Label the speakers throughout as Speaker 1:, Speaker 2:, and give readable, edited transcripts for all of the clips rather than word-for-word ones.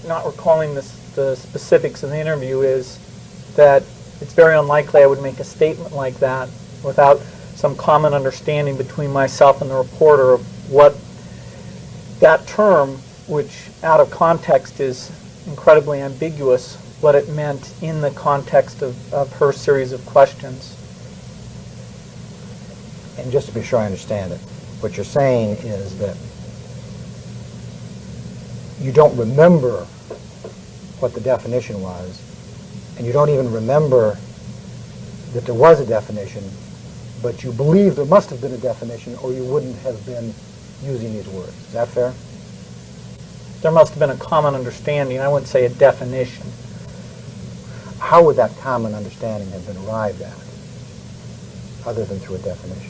Speaker 1: not recalling the specifics of the interview, is that it's very unlikely I would make a statement like that without some common understanding between myself and the reporter of what that term, which out of context is incredibly ambiguous, what it meant in the context of her series of questions.
Speaker 2: And just to be sure I understand it, what you're saying is that you don't remember what the definition was, and you don't even remember that there was a definition, but you believe there must have been a definition or you wouldn't have been using these words. Is that fair?
Speaker 1: There must have been a common understanding. I wouldn't say a definition.
Speaker 2: How would that common understanding have been arrived at, other than through a definition?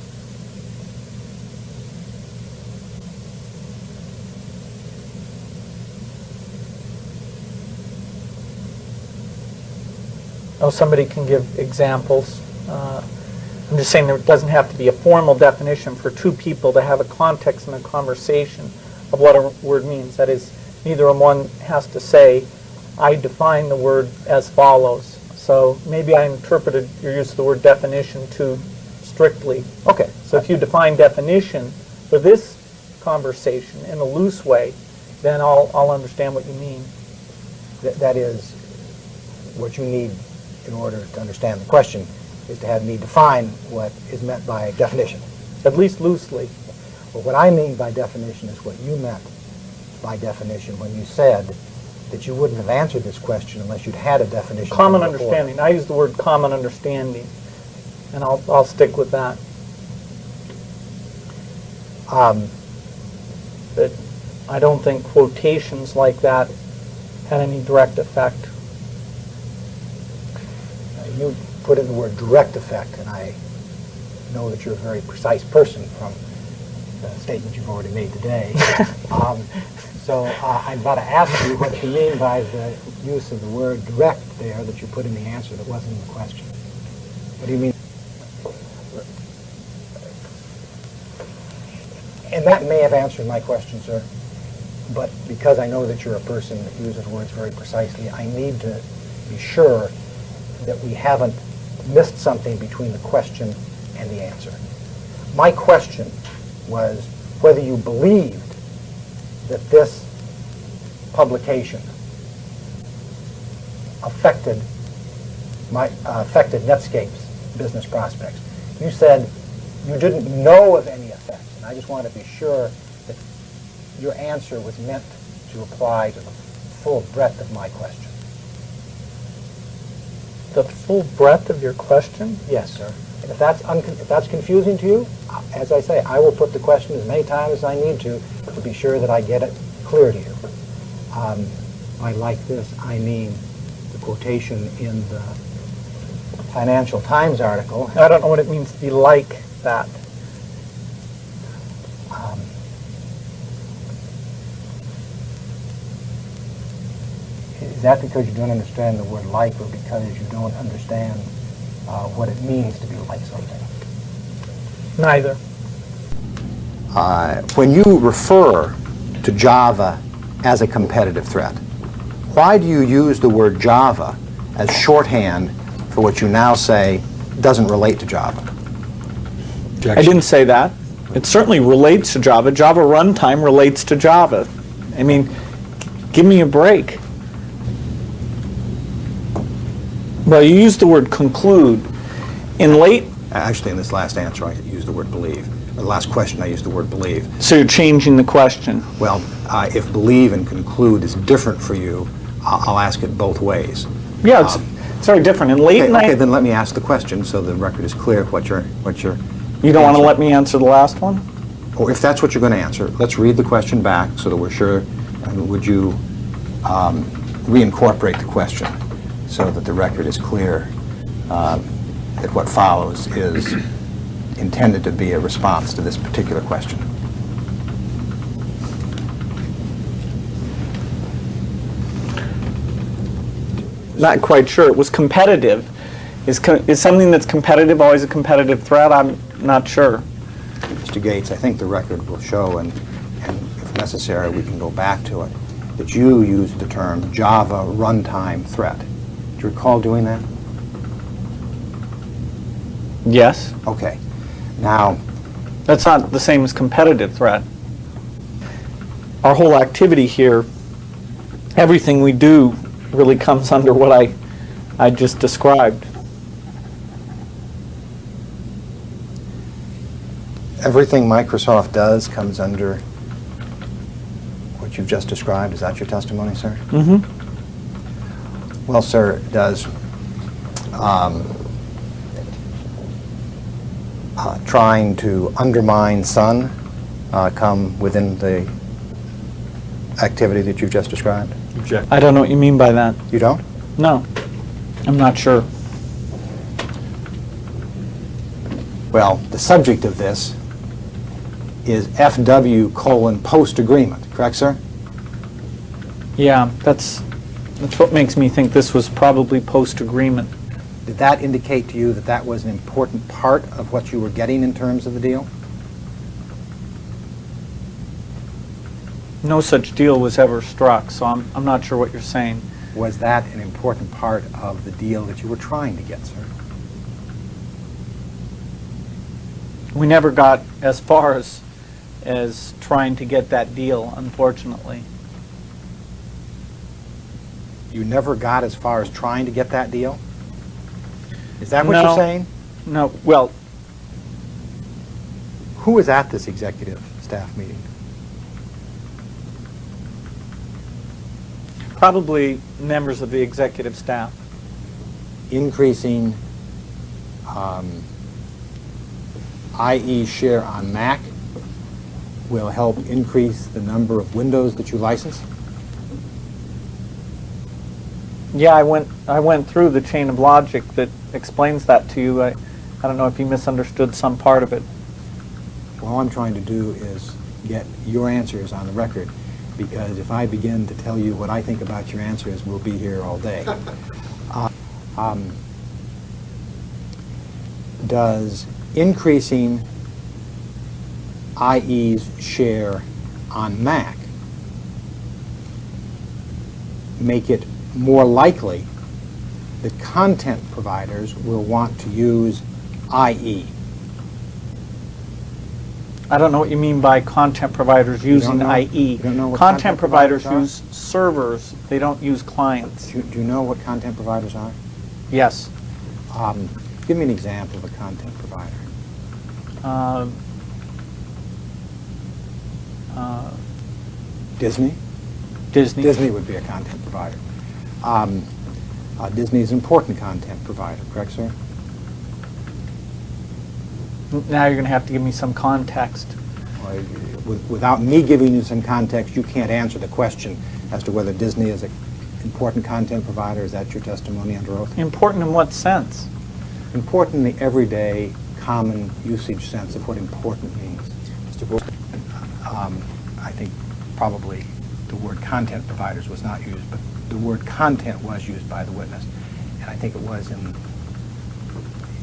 Speaker 1: Oh, somebody can give examples. I'm just saying there doesn't have to be a formal definition for two people to have a context in a conversation of what a word means. That is, neither one has to say, I define the word as follows. So maybe I interpreted your use of the word definition too strictly.
Speaker 2: Okay.
Speaker 1: So if you define definition for this conversation in a loose way, then I'll understand what you mean.
Speaker 2: That is, what you need in order to understand the question is to have me define what is meant by definition.
Speaker 1: At least loosely.
Speaker 2: Well, what I mean by definition is what you meant by definition when you said that you wouldn't have answered this question unless you'd had a definition.
Speaker 1: Common understanding. I use the word common understanding, and I'll stick with that. But I don't think quotations like that had any direct effect.
Speaker 2: You put in the word direct effect, and I know that you're a very precise person from the statement you've already made today. So I'm about to ask you what you mean by the use of the word direct there that you put in the answer that wasn't in the question. What do you mean? And that may have answered my question, sir, but because I know that you're a person that uses words very precisely, I need to be sure that we haven't missed something between the question and the answer. My question was whether you believed that this publication affected Netscape's business prospects. You said you didn't know of any effect, and I just want to be sure that your answer was meant to apply to the full breadth of my question.
Speaker 1: The full breadth of your question?
Speaker 2: Yes, sir. And if that's confusing to you, as I say, I will put the question as many times as I need to be sure that I get it clear to you. By like this, I mean the quotation in the Financial Times article.
Speaker 1: I don't know what it means to be like that.
Speaker 2: Is that because you don't understand the word like, or because you don't understand what it means to be like something?
Speaker 1: Neither.
Speaker 2: When you refer to Java as a competitive threat, why do you use the word Java as shorthand for what you now say doesn't relate to Java?
Speaker 1: Objection. I didn't say that. It certainly relates to Java. Java runtime relates to Java. I mean, give me a break. Well, you used the word conclude.
Speaker 3: Actually, in this last answer, I used the word believe. The last question, I used the word believe.
Speaker 1: So you're changing the question.
Speaker 3: Well, if believe and conclude is different for you, I'll ask it both ways.
Speaker 1: Yeah, it's very different.
Speaker 3: Okay, then let me ask the question so the record is clear what you're.
Speaker 1: You don't want to let me answer the last one?
Speaker 3: Or if that's what you're going to answer, let's read the question back so that we're sure. And would you reincorporate the question so that the record is clear that what follows is intended to be a response to this particular question?
Speaker 1: Not quite sure. It was competitive. Is something that's competitive always a competitive threat? I'm not sure.
Speaker 3: Mr. Gates, I think the record will show, and if necessary, we can go back to it, that you used the term Java runtime threat. Do you recall doing that?
Speaker 1: Yes.
Speaker 3: Okay. Now,
Speaker 1: That's not the same as competitive threat. Our whole activity here, everything we do really comes under what I just described.
Speaker 3: everything Microsoft does comes under what you've just described. Is that your testimony, sir?
Speaker 1: Mm-hmm.
Speaker 3: Well, sir, does trying to undermine Sun come within the activity that you've just described?
Speaker 1: I don't know what you mean by that.
Speaker 3: You don't?
Speaker 1: No, I'm not sure.
Speaker 3: Well, the subject of this is FW post agreement, correct, sir?
Speaker 1: Yeah, that's what makes me think this was probably post-agreement.
Speaker 3: Did that indicate to you that that was an important part of what you were getting in terms of the deal?
Speaker 1: No such deal was ever struck, so I'm not sure what you're saying.
Speaker 3: Was that an important part of the deal that you were trying to get, sir?
Speaker 1: We never got as far as trying to get that deal, unfortunately.
Speaker 3: You never got as far as trying to get that deal? Is that what
Speaker 1: No.
Speaker 3: you're saying?
Speaker 1: No, well,
Speaker 3: Who was at this executive staff meeting?
Speaker 1: probably members of the executive staff.
Speaker 3: Increasing IE share on Mac will help increase the number of Windows that you license?
Speaker 1: Yeah, I went through the chain of logic that explains that to you. I don't know if you misunderstood some part of it.
Speaker 3: All I'm trying to do is get your answers on the record, because if I begin to tell you what I think about your answers, we'll be here all day. Does increasing IE's share on Mac make it more likely that content providers will want to use IE?
Speaker 1: I don't know what you mean by content providers using
Speaker 3: know?
Speaker 1: IE.
Speaker 3: You don't know what
Speaker 1: Content
Speaker 3: content
Speaker 1: providers
Speaker 3: providers
Speaker 1: use servers. They don't use clients.
Speaker 3: Do you know what content providers are?
Speaker 1: Yes.
Speaker 3: Give me an example of a content provider. Disney?
Speaker 1: Disney.
Speaker 3: Disney would be a content provider. Disney is an important content provider, correct, sir?
Speaker 1: Now you're going to have to give me some context.
Speaker 3: Without me giving you some context, you can't answer the question as to whether Disney is an important content provider. Is that your testimony under oath?
Speaker 1: Important in what sense?
Speaker 3: Important in the everyday, common usage sense of what important means. Mr. Bull, I think probably the word content providers was not used, but the word content was used by the witness. And I think it was in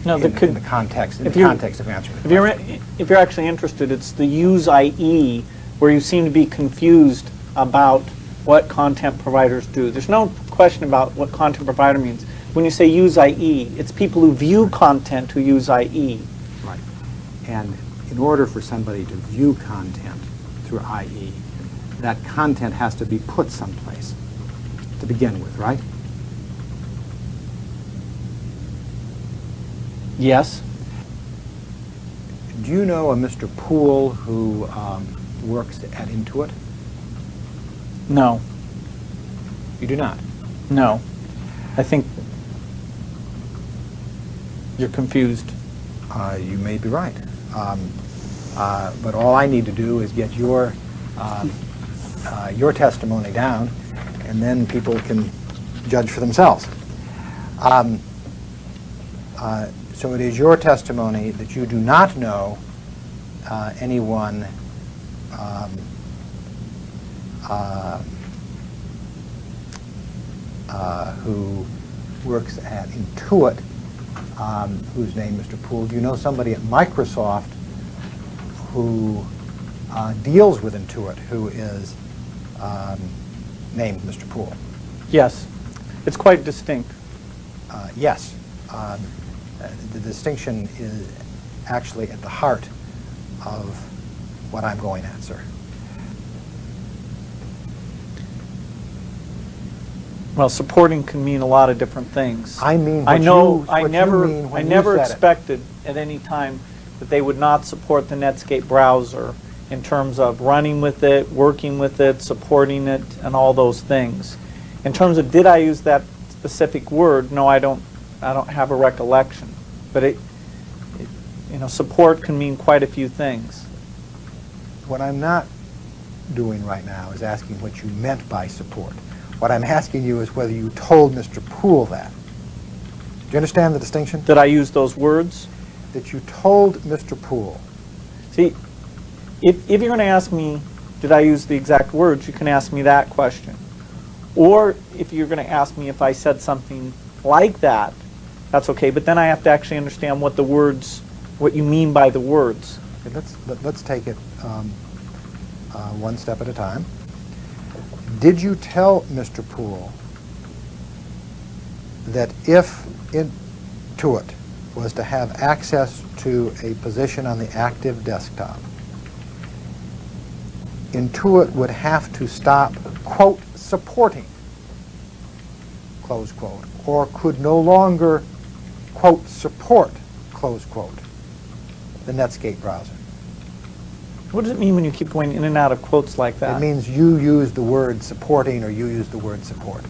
Speaker 3: the context of answering the question.
Speaker 1: If you're actually interested, it's the use IE where you seem to be confused about what content providers do. There's no question about what content provider means. When you say use IE, it's people who view content who use IE.
Speaker 3: Right. And in order for somebody to view content through IE, that content has to be put someplace to begin with, right?
Speaker 1: Yes.
Speaker 3: Do you know a Mr. Poole who works at Intuit?
Speaker 1: No.
Speaker 3: You do not?
Speaker 1: No. I think you're confused.
Speaker 3: You may be right. But all I need to do is get your testimony down, and then people can judge for themselves. So it is your testimony that you do not know anyone who works at Intuit, whose name, Mr. Poole. Do you know somebody at Microsoft who deals with Intuit, who is named Mr. Poole.
Speaker 1: Yes. It's quite distinct.
Speaker 3: Yes. The distinction is actually at the heart of what I'm going at, sir.
Speaker 1: Well, supporting can mean a lot of different things.
Speaker 3: I mean what
Speaker 1: I know.
Speaker 3: you,
Speaker 1: I
Speaker 3: what
Speaker 1: never.
Speaker 3: you mean when
Speaker 1: I never
Speaker 3: you said
Speaker 1: expected at any time that they would not support the Netscape browser in terms of running with it, working with it, supporting it, and all those things. In terms of did I use that specific word? No, I don't. I don't have a recollection. But support can mean quite a few things.
Speaker 3: What I'm not doing right now is asking what you meant by support. What I'm asking you is whether you told Mr. Poole that. Do you understand the distinction?
Speaker 1: Did I use those words?
Speaker 3: That you told Mr. Poole.
Speaker 1: See, if you're going to ask me, did I use the exact words, you can ask me that question. Or if you're going to ask me if I said something like that, that's okay. But then I have to actually understand what the words, what you mean by the words.
Speaker 3: Okay, let's take it one step at a time. Did you tell Mr. Poole that if Intuit was to have access to a position on the active desktop, Intuit would have to stop, quote, supporting, close quote, or could no longer, quote, support, close quote, the Netscape browser?
Speaker 1: What does it mean when you keep going in and out of quotes like that?
Speaker 3: It means you use the word supporting or you use the word support.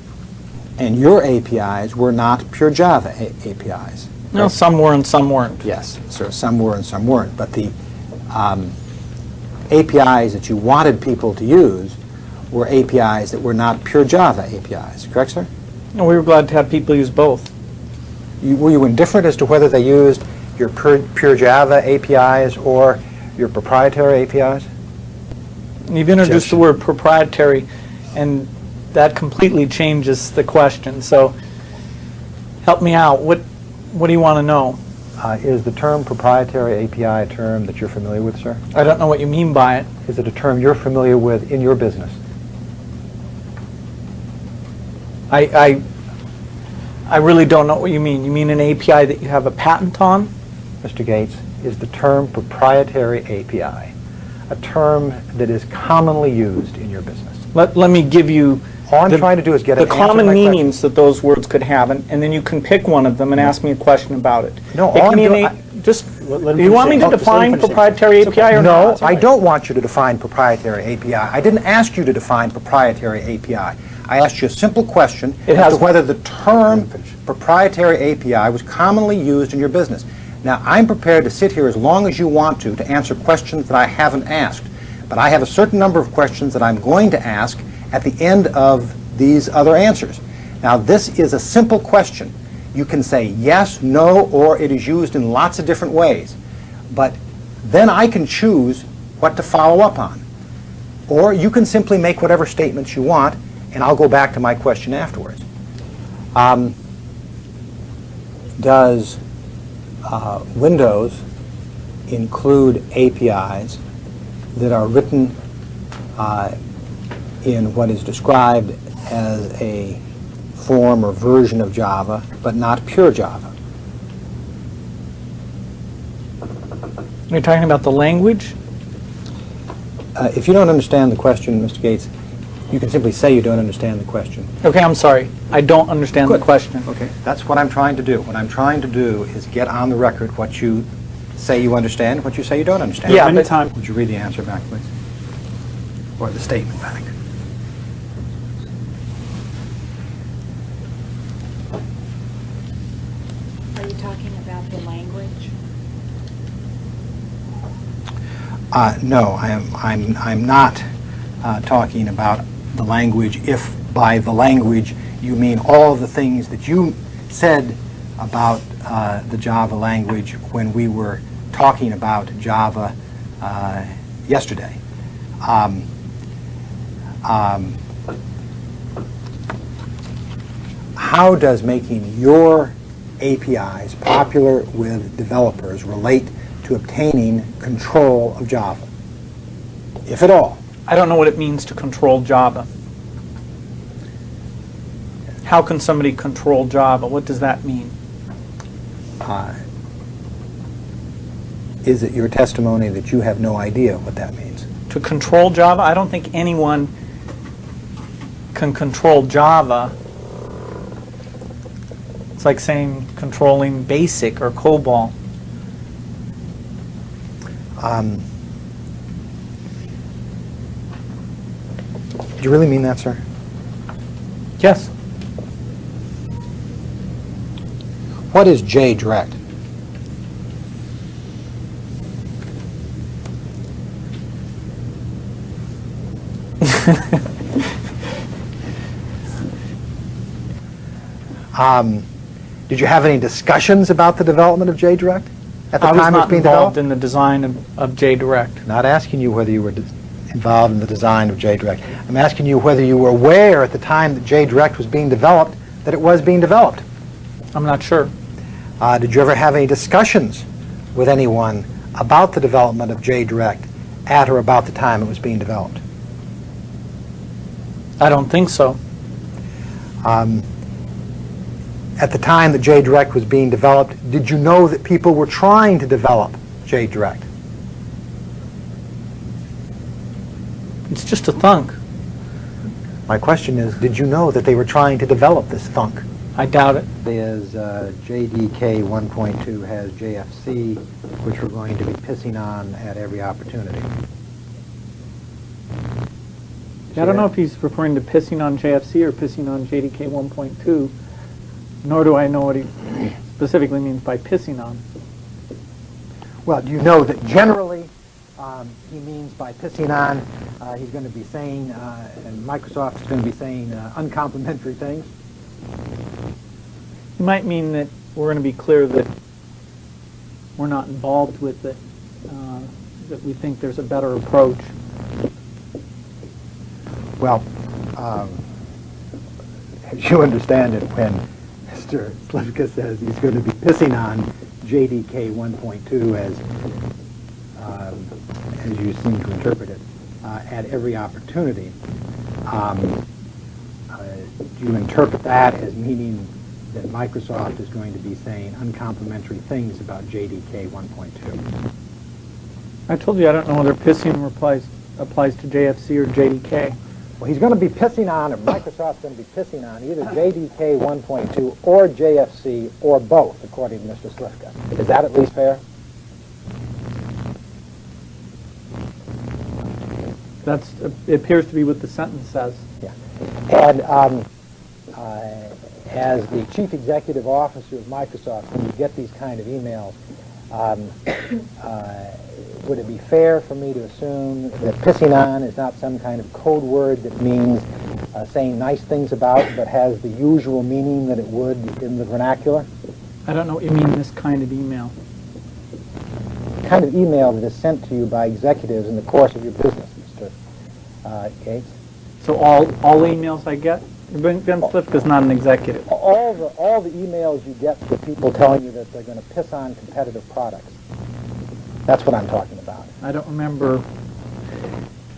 Speaker 4: And your APIs were not pure Java APIs.
Speaker 1: No, some were and some weren't.
Speaker 4: Yes, so some were and some weren't. But the APIs that you wanted people to use were APIs that were not pure Java APIs. Correct, sir?
Speaker 1: No, we were glad to have people use both.
Speaker 3: Were you indifferent as to whether they used your pure Java APIs or your proprietary APIs?
Speaker 1: You've introduced the word proprietary, and that completely changes the question. So help me out. What do you want to know?
Speaker 3: Is the term proprietary API a term that you're familiar with, sir?
Speaker 1: I don't know what you mean by it.
Speaker 3: Is it a term you're familiar with in your business?
Speaker 1: I really don't know what you mean. You mean an API that you have a patent on?
Speaker 3: Mr. Gates, is the term proprietary API a term that is commonly used in your business?
Speaker 1: Let me give you
Speaker 3: All I'm trying to do is get
Speaker 1: the
Speaker 3: an answer to
Speaker 1: common
Speaker 3: my question.
Speaker 1: meanings that those words could have, and then you can pick one of them and ask me a question about it.
Speaker 3: No,
Speaker 1: It
Speaker 3: all
Speaker 1: can
Speaker 3: I'm
Speaker 1: be an
Speaker 3: doing-
Speaker 1: do you want me to define proprietary API or
Speaker 3: No,
Speaker 1: not?
Speaker 3: I don't want you to define proprietary API. I didn't ask you to define proprietary API. I asked you a simple question as to whether the term proprietary API was commonly used in your business. Now, I'm prepared to sit here as long as you want to answer questions that I haven't asked. But I have a certain number of questions that I'm going to ask at the end of these other answers. Now, this is a simple question. You can say yes, no, or it is used in lots of different ways. But then I can choose what to follow up on. Or you can simply make whatever statements you want, and I'll go back to my question afterwards.
Speaker 4: Does Windows include APIs that are written in what is described as a form or version of Java, but not pure Java?
Speaker 1: You're talking about the language?
Speaker 4: If you don't understand the question, Mr. Gates, you can simply say you don't understand the question.
Speaker 1: Okay, I'm sorry. I don't understand the question.
Speaker 3: Okay, that's what I'm trying to do. What I'm trying to do is get on the record what you say you understand, what you say you don't understand.
Speaker 1: Yeah, but
Speaker 3: Would you read the answer back, please? Or the statement back?
Speaker 5: Are you talking about the language?
Speaker 3: No, I'm not talking about the language. If by the language you mean all the things that you said about the Java language when we were talking about Java yesterday. How does making your APIs popular with developers relate to obtaining control of Java, if at all?
Speaker 1: I don't know what it means to control Java. how can somebody control Java? What does that mean?
Speaker 3: Is it your testimony that you have no idea what that means?
Speaker 1: To control Java? I don't think anyone can control Java. It's like saying controlling BASIC or COBOL.
Speaker 3: Do you really mean that, sir?
Speaker 1: Yes.
Speaker 4: What is JDirect?
Speaker 3: Did you have any discussions about the development of JDirect at the
Speaker 1: I was
Speaker 3: time it was
Speaker 1: not
Speaker 3: being
Speaker 1: involved
Speaker 3: developed?
Speaker 1: in the design of JDirect.
Speaker 3: Not asking you whether you were involved in the design of JDirect. I'm asking you whether you were aware at the time that JDirect was being developed that it was being developed.
Speaker 1: I'm not sure.
Speaker 3: Did you ever have any discussions with anyone about the development of JDirect at or about the time it was being developed?
Speaker 1: I don't think so.
Speaker 3: At the time that JDirect was being developed, did you know that people were trying to develop JDirect?
Speaker 1: It's just a thunk.
Speaker 3: My question is, did you know that they were trying to develop this thunk?
Speaker 1: I doubt it.
Speaker 3: Is JDK 1.2 has JFC, which we're going to be pissing on at every opportunity.
Speaker 1: I don't know if he's referring to pissing on JFC or pissing on JDK 1.2, nor do I know what he specifically means by pissing on.
Speaker 3: Well, do you know that generally he means by pissing on, he's going to be saying, and Microsoft is going to be saying uncomplimentary things?
Speaker 1: He might mean that we're going to be clear that we're not involved with it, that we think there's a better approach.
Speaker 3: Well, as you understand it, when Mr. Slivka says he's going to be pissing on JDK 1.2 as you seem to interpret it, at every opportunity, do you interpret that as meaning that Microsoft is going to be saying uncomplimentary things about JDK 1.2?
Speaker 1: I told you I don't know whether pissing applies to JFC or JDK.
Speaker 2: Well, he's going to be pissing on, or Microsoft's going to be pissing on either JDK 1.2 or JFC or both, according to Mr. Slivka. Is that at least fair?
Speaker 1: It appears to be what the sentence says.
Speaker 2: Yeah. And as the chief executive officer of Microsoft, when you get these kind of emails, would it be fair for me to assume that pissing on is not some kind of code word that means saying nice things about, but has the usual meaning that it would in the vernacular?
Speaker 1: I don't know what you mean this kind of email.
Speaker 2: The kind of email that is sent to you by executives in the course of your business, Mr. Gates.
Speaker 1: So all emails I get? Ben Slivka's not an executive.
Speaker 2: All the emails you get from people telling you that they're going to piss on competitive products. That's what I'm talking about.
Speaker 1: I don't remember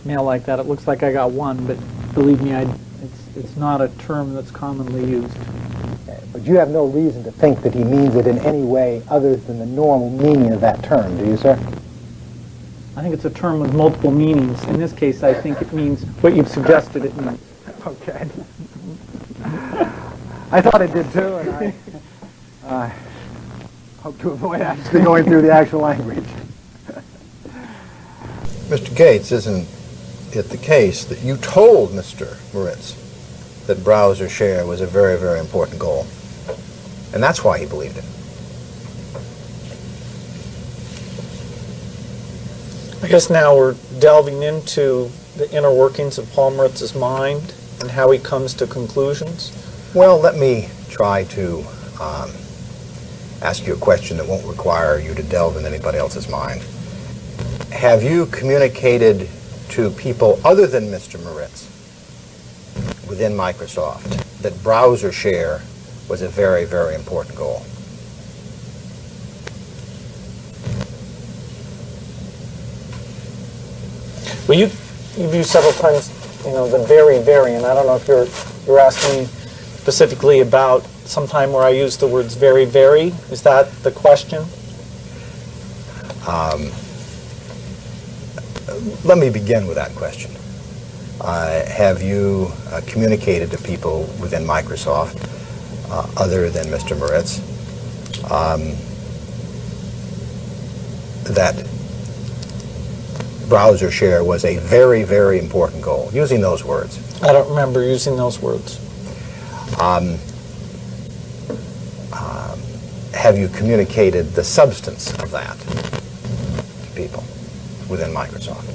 Speaker 1: mail like that. It looks like I got one, but believe me, it's not a term that's commonly used.
Speaker 2: Okay. But you have no reason to think that he means it in any way other than the normal meaning of that term, do you, sir?
Speaker 1: I think it's a term with multiple meanings. In this case, I think it means what you've suggested it means.
Speaker 3: Okay. I thought it did too, and I hope to avoid actually going through the actual language.
Speaker 6: Mr. Gates, isn't it the case that you told Mr. Moritz that browser share was a very, very important goal? And that's why he believed it.
Speaker 1: I guess now we're delving into the inner workings of Paul Moritz's mind and how he comes to conclusions.
Speaker 6: Well, let me try to ask you a question that won't require you to delve in anybody else's mind. Have you communicated to people other than Mr. Moritz within Microsoft that browser share was a very, very important goal?
Speaker 1: Well, you've used several times, the very, very, and I don't know if you're asking me specifically about some time where I used the words very, very? Is that the question?
Speaker 6: Let me begin with that question. Have you communicated to people within Microsoft, other than Mr. Moritz, that browser share was a very, very important goal, using those words?
Speaker 1: I don't remember using those words.
Speaker 6: Have you communicated the substance of that to people within Microsoft?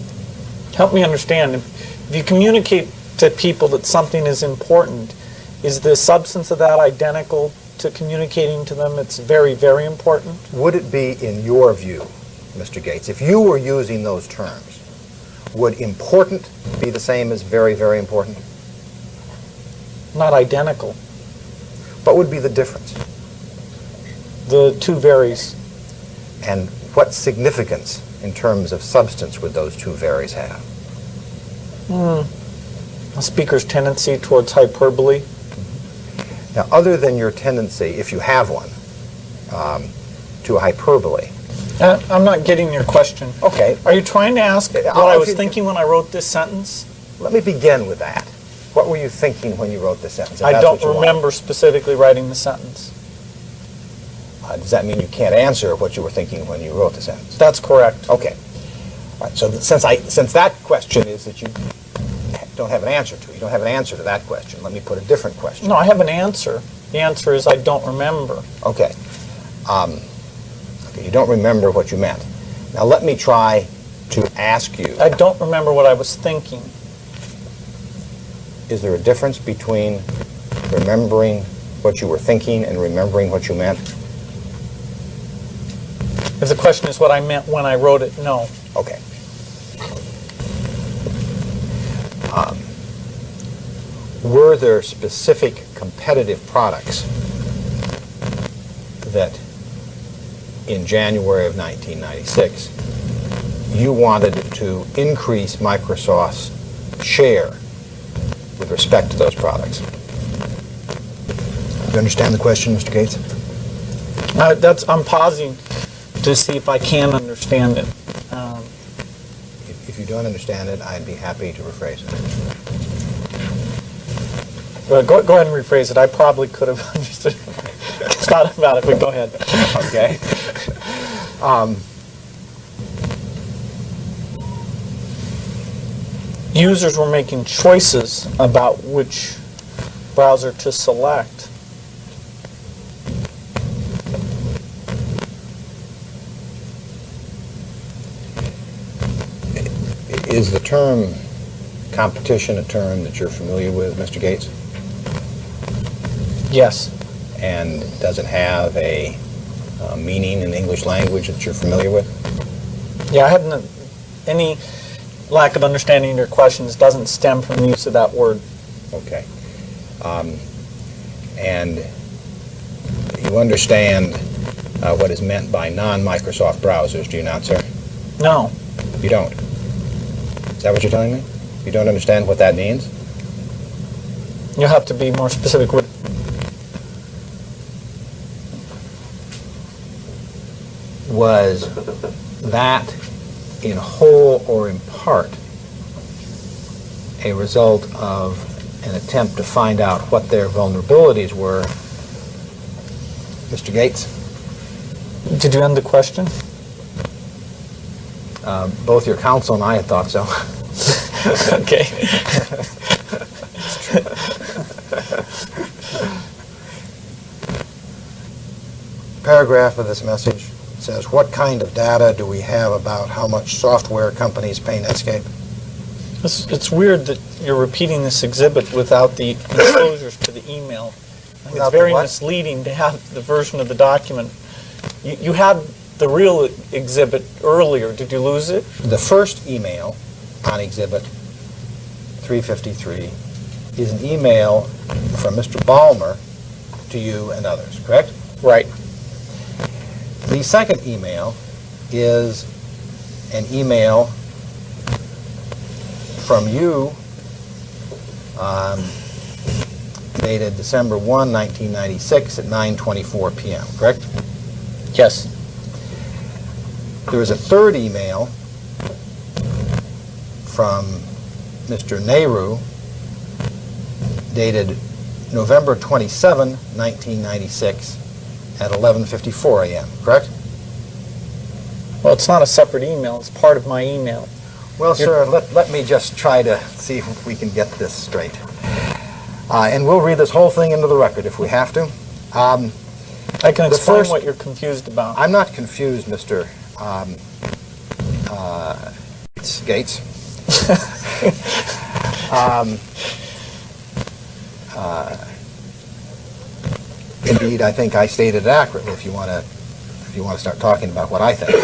Speaker 1: Help me understand. If you communicate to people that something is important, is the substance of that identical to communicating to them it's very, very important?
Speaker 6: Would it be, in your view, Mr. Gates, if you were using those terms, would important be the same as very, very important?
Speaker 1: Not identical.
Speaker 6: What would be the difference?
Speaker 1: The two varies.
Speaker 6: And what significance in terms of substance would those two varies have?
Speaker 1: A speaker's tendency towards hyperbole.
Speaker 6: Now, other than your tendency, if you have one, to hyperbole.
Speaker 1: I'm not getting your question.
Speaker 6: Okay.
Speaker 1: Are you trying to ask what
Speaker 6: I'll-
Speaker 1: I was thinking when I wrote this sentence?
Speaker 6: Let me begin with that. What were you thinking when you wrote this sentence? if
Speaker 1: I
Speaker 6: that's
Speaker 1: don't
Speaker 6: what you want?
Speaker 1: remember specifically writing the sentence.
Speaker 6: Does that mean you can't answer what you were thinking when you wrote the sentence?
Speaker 1: That's correct.
Speaker 6: Okay. All right, so since that question is that you don't have an answer to, you don't have an answer to that question, let me put a different question.
Speaker 1: No, I have an answer. The answer is I don't remember.
Speaker 6: Okay. Okay, you don't remember what you meant. Now let me try to ask you,
Speaker 1: I don't remember what I was thinking.
Speaker 6: is there a difference between remembering what you were thinking and remembering what you meant?
Speaker 1: If the question is what I meant when I wrote it, no.
Speaker 6: Okay. Were there specific competitive products that in January of 1996 you wanted to increase Microsoft's share with respect to those products? Do you understand the question, Mr. Gates?
Speaker 1: I'm pausing to see if I can understand it.
Speaker 6: If you don't understand it, I'd be happy to rephrase it.
Speaker 1: Go ahead and rephrase it. I probably could have understood. Thought about it, but go ahead.
Speaker 6: Okay.
Speaker 1: Users were making choices about which browser to select.
Speaker 6: Is the term competition a term that you're familiar with, Mr. Gates?
Speaker 1: Yes.
Speaker 6: And does it have a meaning in the English language that you're familiar with?
Speaker 1: Yeah, I haven't. Any lack of understanding of your questions doesn't stem from the use of that word.
Speaker 6: Okay. And you understand what is meant by non-Microsoft browsers, do you not, sir?
Speaker 1: No.
Speaker 6: You don't? Is that what you're telling me? You don't understand what that means?
Speaker 1: You'll have to be more specific with.
Speaker 6: Was that in whole or in part a result of an attempt to find out what their vulnerabilities were? Mr. Gates?
Speaker 1: Did you end the question?
Speaker 6: Both your counsel and I had thought so.
Speaker 1: Okay.
Speaker 6: Paragraph of this message says, what kind of data do we have about how much software companies pay Netscape?
Speaker 1: It's weird that you're repeating this exhibit without the enclosures to the email. I think
Speaker 6: Without
Speaker 1: it's very
Speaker 6: the what?
Speaker 1: misleading to have the version of the document. You had the real exhibit earlier. Did you lose it?
Speaker 6: The first email on Exhibit 353 is an email from Mr. Ballmer to you and others, correct?
Speaker 1: Right.
Speaker 6: The second email is an email from you dated December 1, 1996 at 9:24 p.m., correct?
Speaker 1: Yes.
Speaker 6: There was a third email from Mr. Nehru dated November 27, 1996 at 11:54 a.m., correct?
Speaker 1: Well, it's not a separate email. It's part of my email.
Speaker 6: Well, sir, let me just try to see if we can get this straight. And we'll read this whole thing into the record if we have to.
Speaker 1: I can explain
Speaker 6: first-
Speaker 1: what you're confused about.
Speaker 6: I'm not confused, Mr. Gates. Indeed, I think I stated it accurately. If you want to start talking about what I think.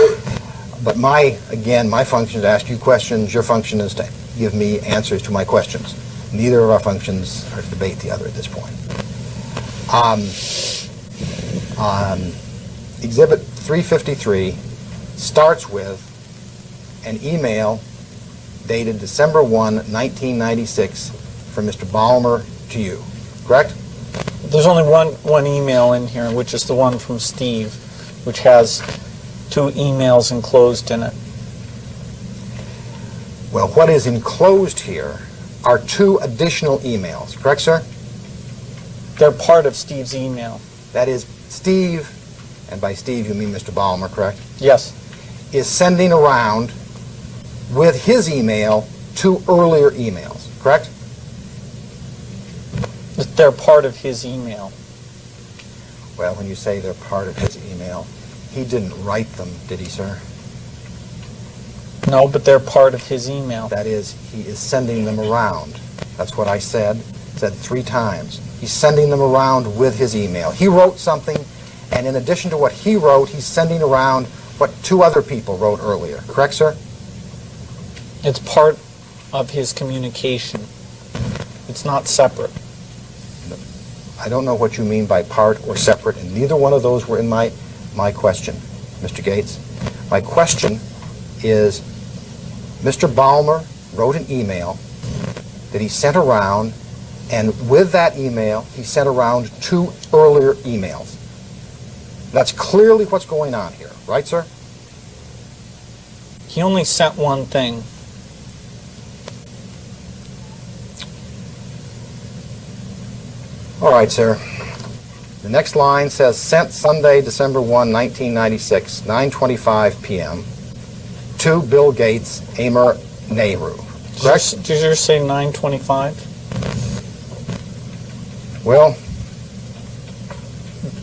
Speaker 6: But my function is to ask you questions. Your function is to give me answers to my questions. Neither of our functions are to debate the other at this point. Exhibit 353 starts with an email dated December 1, 1996 from Mr. Ballmer to you, correct?
Speaker 1: There's only one email in here, which is the one from Steve, which has 2 emails enclosed in it.
Speaker 6: Well, what is enclosed here are 2 additional emails, correct, sir?
Speaker 1: They're part of Steve's email.
Speaker 6: That is, Steve, and by Steve you mean Mr. Ballmer, correct,
Speaker 1: Yes.
Speaker 6: is sending around with his email 2 earlier emails, correct?
Speaker 1: They're part of his email.
Speaker 6: Well, when you say they're part of his email, he didn't write them, did he, sir?
Speaker 1: No, but they're part of his email.
Speaker 6: That is, he is sending them around. That's what I said 3 times. He's sending them around with his email. He wrote something, and in addition to what he wrote, he's sending around what 2 other people wrote earlier. Correct, sir?
Speaker 1: It's part of his communication. It's not separate.
Speaker 6: I don't know what you mean by part or separate, and neither one of those were in my question, Mr. Gates. My question is, Mr. Ballmer wrote an email that he sent around, and with that email, he sent around 2 earlier emails. That's clearly what's going on here, right, sir?
Speaker 1: He only sent one thing.
Speaker 6: All right, sir. The next line says, sent Sunday, December 1, 1996, 9:25 p.m. to Bill Gates, Amor Nehru. Correct?
Speaker 1: Did you just say 9:25?
Speaker 6: Well,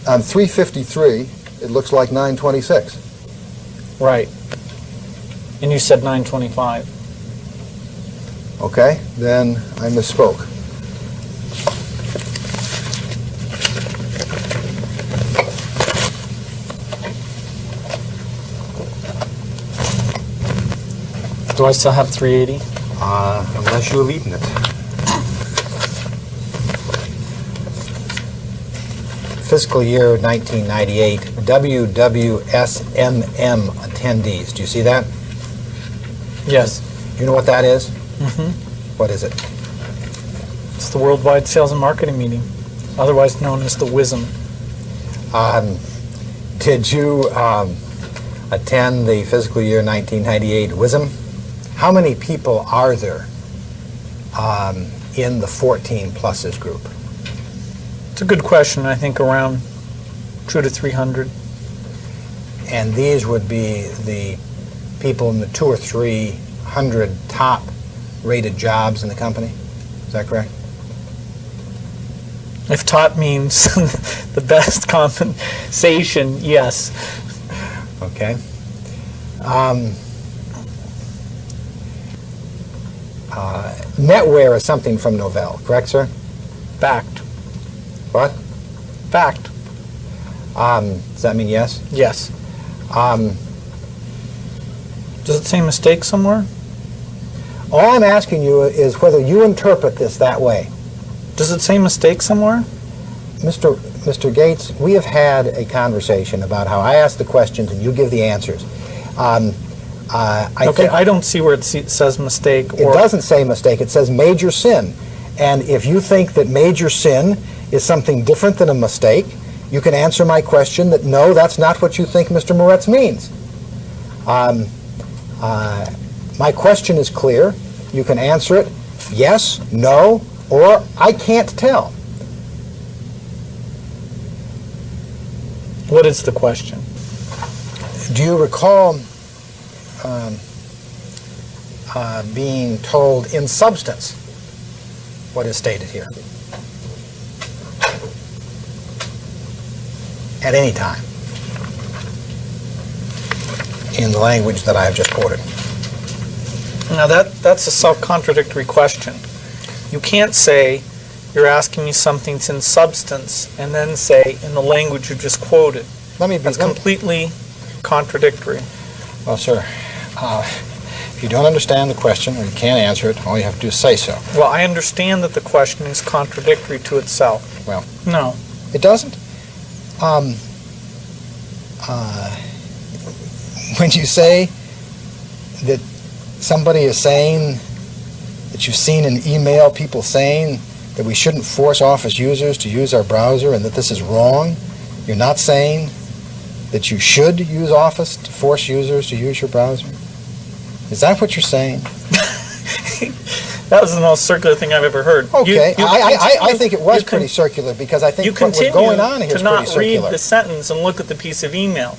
Speaker 6: on 353, it looks like 9:26.
Speaker 1: Right. And you said 9:25.
Speaker 6: Okay, then I misspoke.
Speaker 1: Do I still have 380?
Speaker 6: Unless you're leaving it. Fiscal year 1998, WWSMM attendees. Do you see that?
Speaker 1: Yes.
Speaker 6: Do you know what that is?
Speaker 1: Mm-hmm.
Speaker 6: What is it?
Speaker 1: It's the Worldwide Sales and Marketing Meeting, otherwise known as the WISM.
Speaker 6: Did you attend the fiscal year 1998 WISM? How many people are there in the 14 pluses group?
Speaker 1: It's a good question. I think around 200 to 300.
Speaker 6: And these would be the people in the 200 or 300 top rated jobs in the company. Is that correct?
Speaker 1: If top means the best compensation, yes.
Speaker 6: Okay. Netware is something from Novell, correct, sir?
Speaker 1: Fact.
Speaker 6: What?
Speaker 1: Fact.
Speaker 6: Does that mean yes?
Speaker 1: Yes. Does it say mistake somewhere?
Speaker 6: All I'm asking you is whether you interpret this that way.
Speaker 1: Does it say mistake somewhere?
Speaker 6: Mr. Gates, we have had a conversation about how I ask the questions and you give the answers. I
Speaker 1: don't see where it says mistake.
Speaker 6: It doesn't say mistake. It says major sin.
Speaker 2: And if you think that major sin is something different than a mistake, you can answer my question that no, that's not what you think Mr. Moretz means. My question is clear. You can answer it yes, no, or I can't tell.
Speaker 1: What is the question?
Speaker 2: Do you recall being told in substance what is stated here? At any time in the language that I have just quoted.
Speaker 1: Now that's a self-contradictory question. You can't say you're asking me something that's in substance and then say in the language you just quoted. That's completely contradictory.
Speaker 2: Well, sir, if you don't understand the question or you can't answer it, all you have to do is say so.
Speaker 1: Well, I understand that the question is contradictory to itself.
Speaker 2: Well,
Speaker 1: no.
Speaker 2: It doesn't? When you say that somebody is saying that you've seen an email, people saying that we shouldn't force Office users to use our browser and that this is wrong, you're not saying that you should use Office to force users to use your browser? Is that what you're saying?
Speaker 1: That was the most circular thing I've ever heard.
Speaker 2: Okay, I think it was pretty circular because I think what was going on here is pretty circular.
Speaker 1: You continue to not read the sentence and look at the piece of email.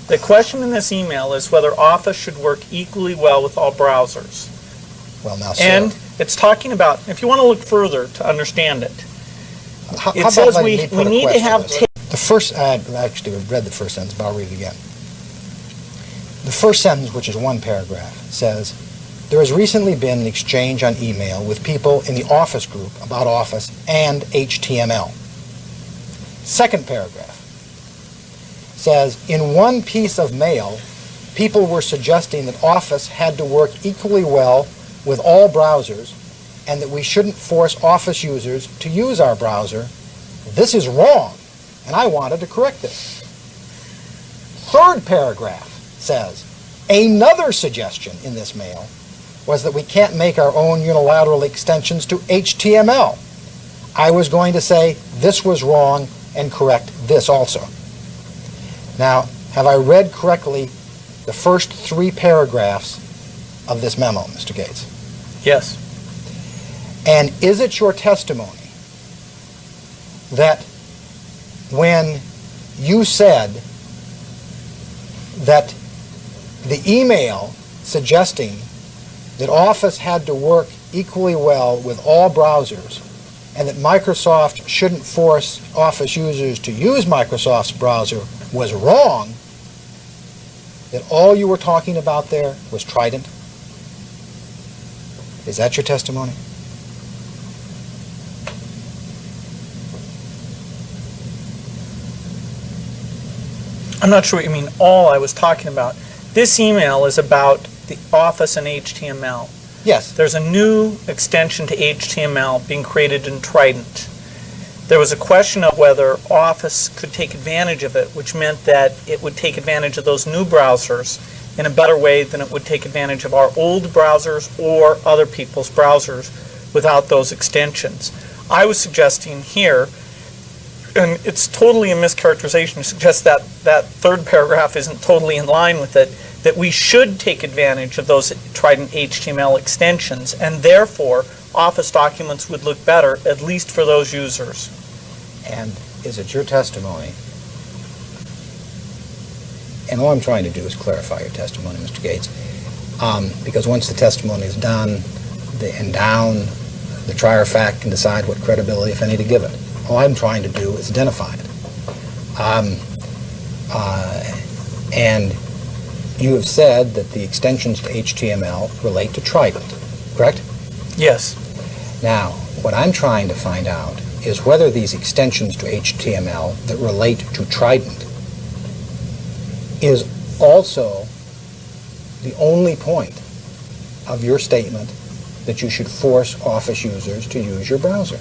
Speaker 1: The question in this email is whether Office should work equally well with all browsers.
Speaker 2: Well, now, sir.
Speaker 1: And it's talking about, if you want to look further to understand it,
Speaker 2: it says we
Speaker 1: need to have...
Speaker 2: The first, I actually read the first sentence, but I'll read it again. The first sentence, which is one paragraph, says, there has recently been an exchange on email with people in the Office group about Office and HTML. Second paragraph says, in one piece of mail, people were suggesting that Office had to work equally well with all browsers and that we shouldn't force Office users to use our browser. This is wrong, and I wanted to correct this. Third paragraph says, another suggestion in this mail was that we can't make our own unilateral extensions to HTML. I was going to say this was wrong and correct this also. Now, have I read correctly the first 3 paragraphs of this memo, Mr. Gates?
Speaker 1: Yes.
Speaker 2: And is it your testimony that when you said that the email suggesting that Office had to work equally well with all browsers and that Microsoft shouldn't force Office users to use Microsoft's browser was wrong, that all you were talking about there was Trident? Is that your testimony?
Speaker 1: I'm not sure what you mean, all I was talking about. This email is about the Office and HTML.
Speaker 2: Yes.
Speaker 1: There's a new extension to HTML being created in Trident. There was a question of whether Office could take advantage of it, which meant that it would take advantage of those new browsers in a better way than it would take advantage of our old browsers or other people's browsers without those extensions. I was suggesting here, and it's totally a mischaracterization to suggest that that third paragraph isn't totally in line with it, that we should take advantage of those Trident HTML extensions, and therefore Office documents would look better, at least for those users.
Speaker 2: And is it your testimony? And all I'm trying to do is clarify your testimony, Mr. Gates, because once the testimony is done and down, the trier of fact can decide what credibility, if any, to give it. All I'm trying to do is identify it. And you have said that the extensions to HTML relate to Trident, correct?
Speaker 1: Yes.
Speaker 2: Now, what I'm trying to find out is whether these extensions to HTML that relate to Trident is also the only point of your statement that you should force Office users to use your browser.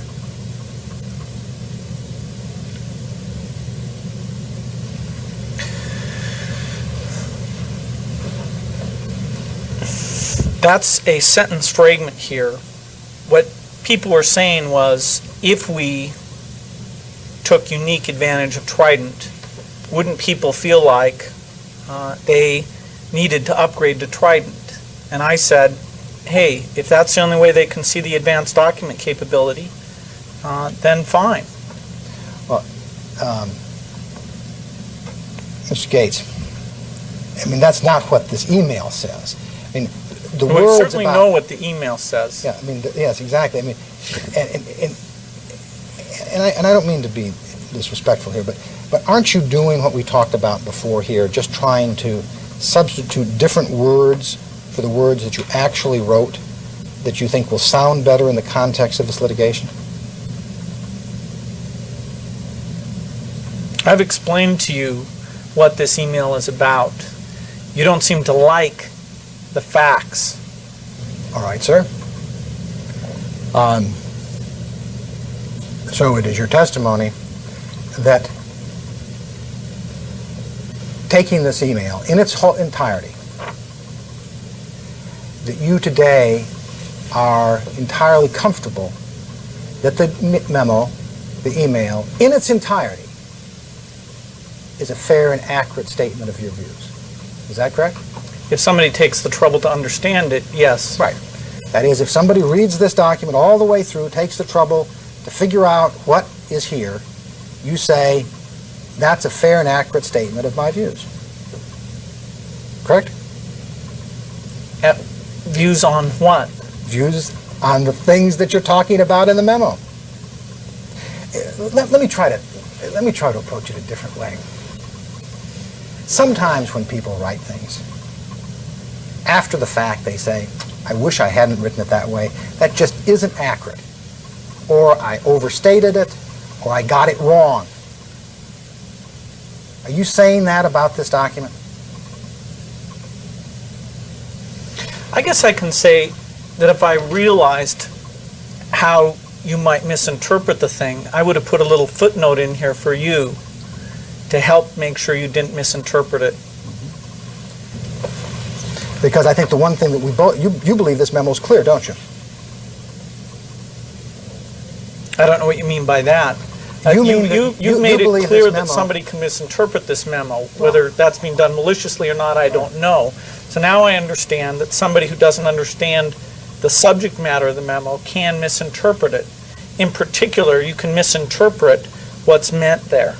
Speaker 1: That's a sentence fragment here. What people were saying was, if we took unique advantage of Trident, wouldn't people feel like they needed to upgrade to Trident? And I said, hey, if that's the only way they can see the advanced document capability, then fine.
Speaker 6: Well, Mr. Gates, I mean, that's not what this email says. I mean, the
Speaker 1: We
Speaker 6: words
Speaker 1: certainly
Speaker 6: about...
Speaker 1: know what the email says.
Speaker 6: Yeah, I mean, yes, exactly. I mean, and I don't mean to be disrespectful here, but aren't you doing what we talked about before here, just trying to substitute different words for the words that you actually wrote that you think will sound better in the context of this litigation?
Speaker 1: I've explained to you what this email is about. You don't seem to like the facts.
Speaker 6: All right, sir. So it is your testimony that taking this email in its whole entirety, that you today are entirely comfortable that the memo, the email, in its entirety, is a fair and accurate statement of your views. Is that correct?
Speaker 1: If somebody takes the trouble to understand it, yes.
Speaker 6: Right. That is, if somebody reads this document all the way through, takes the trouble to figure out what is here, you say, that's a fair and accurate statement of my views. Correct?
Speaker 1: Views on what?
Speaker 6: Views on the things that you're talking about in the memo. Let me try to approach it a different way. Sometimes when people write things, after the fact they say, I wish I hadn't written it that way, that just isn't accurate. Or I overstated it, or I got it wrong. Are you saying that about this document?
Speaker 1: I guess I can say that if I realized how you might misinterpret the thing, I would have put a little footnote in here for you to help make sure you didn't misinterpret it.
Speaker 6: Because I think the one thing that we both, you believe this memo is clear, don't you?
Speaker 1: I don't know what you mean by that.
Speaker 6: You
Speaker 1: made it
Speaker 6: believe
Speaker 1: clear
Speaker 6: this
Speaker 1: that
Speaker 6: memo-
Speaker 1: somebody can misinterpret this memo. Whether that's being done maliciously or not, I don't know. So now I understand that somebody who doesn't understand the subject matter of the memo can misinterpret it. In particular, you can misinterpret what's meant there.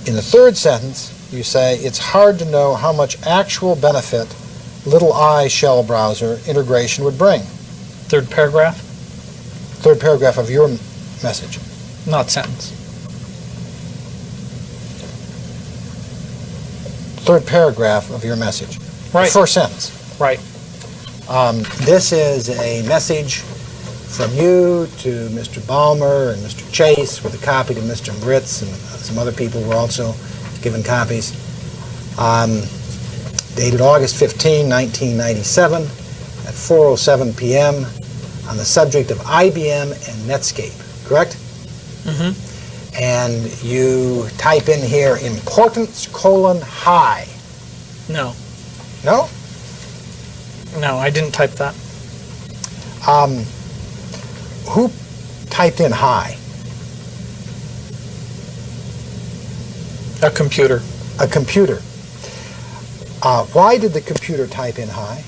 Speaker 6: In the third sentence, you say, it's hard to know how much actual benefit little I shell browser integration would bring.
Speaker 1: Third paragraph?
Speaker 6: Third paragraph of your message.
Speaker 1: Not sentence.
Speaker 6: Third paragraph of your message.
Speaker 1: Right.
Speaker 6: The first sentence.
Speaker 1: Right.
Speaker 6: This is a message from you to Mr. Balmer and Mr. Chase with a copy to Mr. Britz, and some other people were also given copies. Dated August 15, 1997 at 4:07 p.m. on the subject of IBM and Netscape, correct?
Speaker 1: Mm-hmm.
Speaker 6: And you type in here, importance, high.
Speaker 1: No.
Speaker 6: No?
Speaker 1: No, I didn't type that.
Speaker 6: Who typed in high?
Speaker 1: A computer.
Speaker 6: A computer. Why did the computer type in high?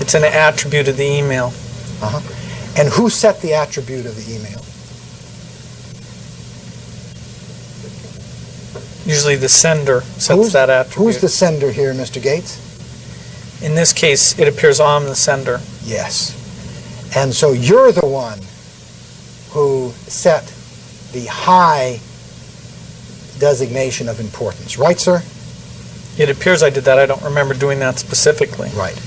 Speaker 1: It's an attribute of the email.
Speaker 6: Uh-huh. And who set the attribute of the email?
Speaker 1: Usually the sender sets that attribute.
Speaker 6: Who's the sender here, Mr. Gates?
Speaker 1: In this case, it appears I'm the sender.
Speaker 6: Yes. And so you're the one who set the high designation of importance, right, sir?
Speaker 1: It appears I did that. I don't remember doing that specifically.
Speaker 6: Right.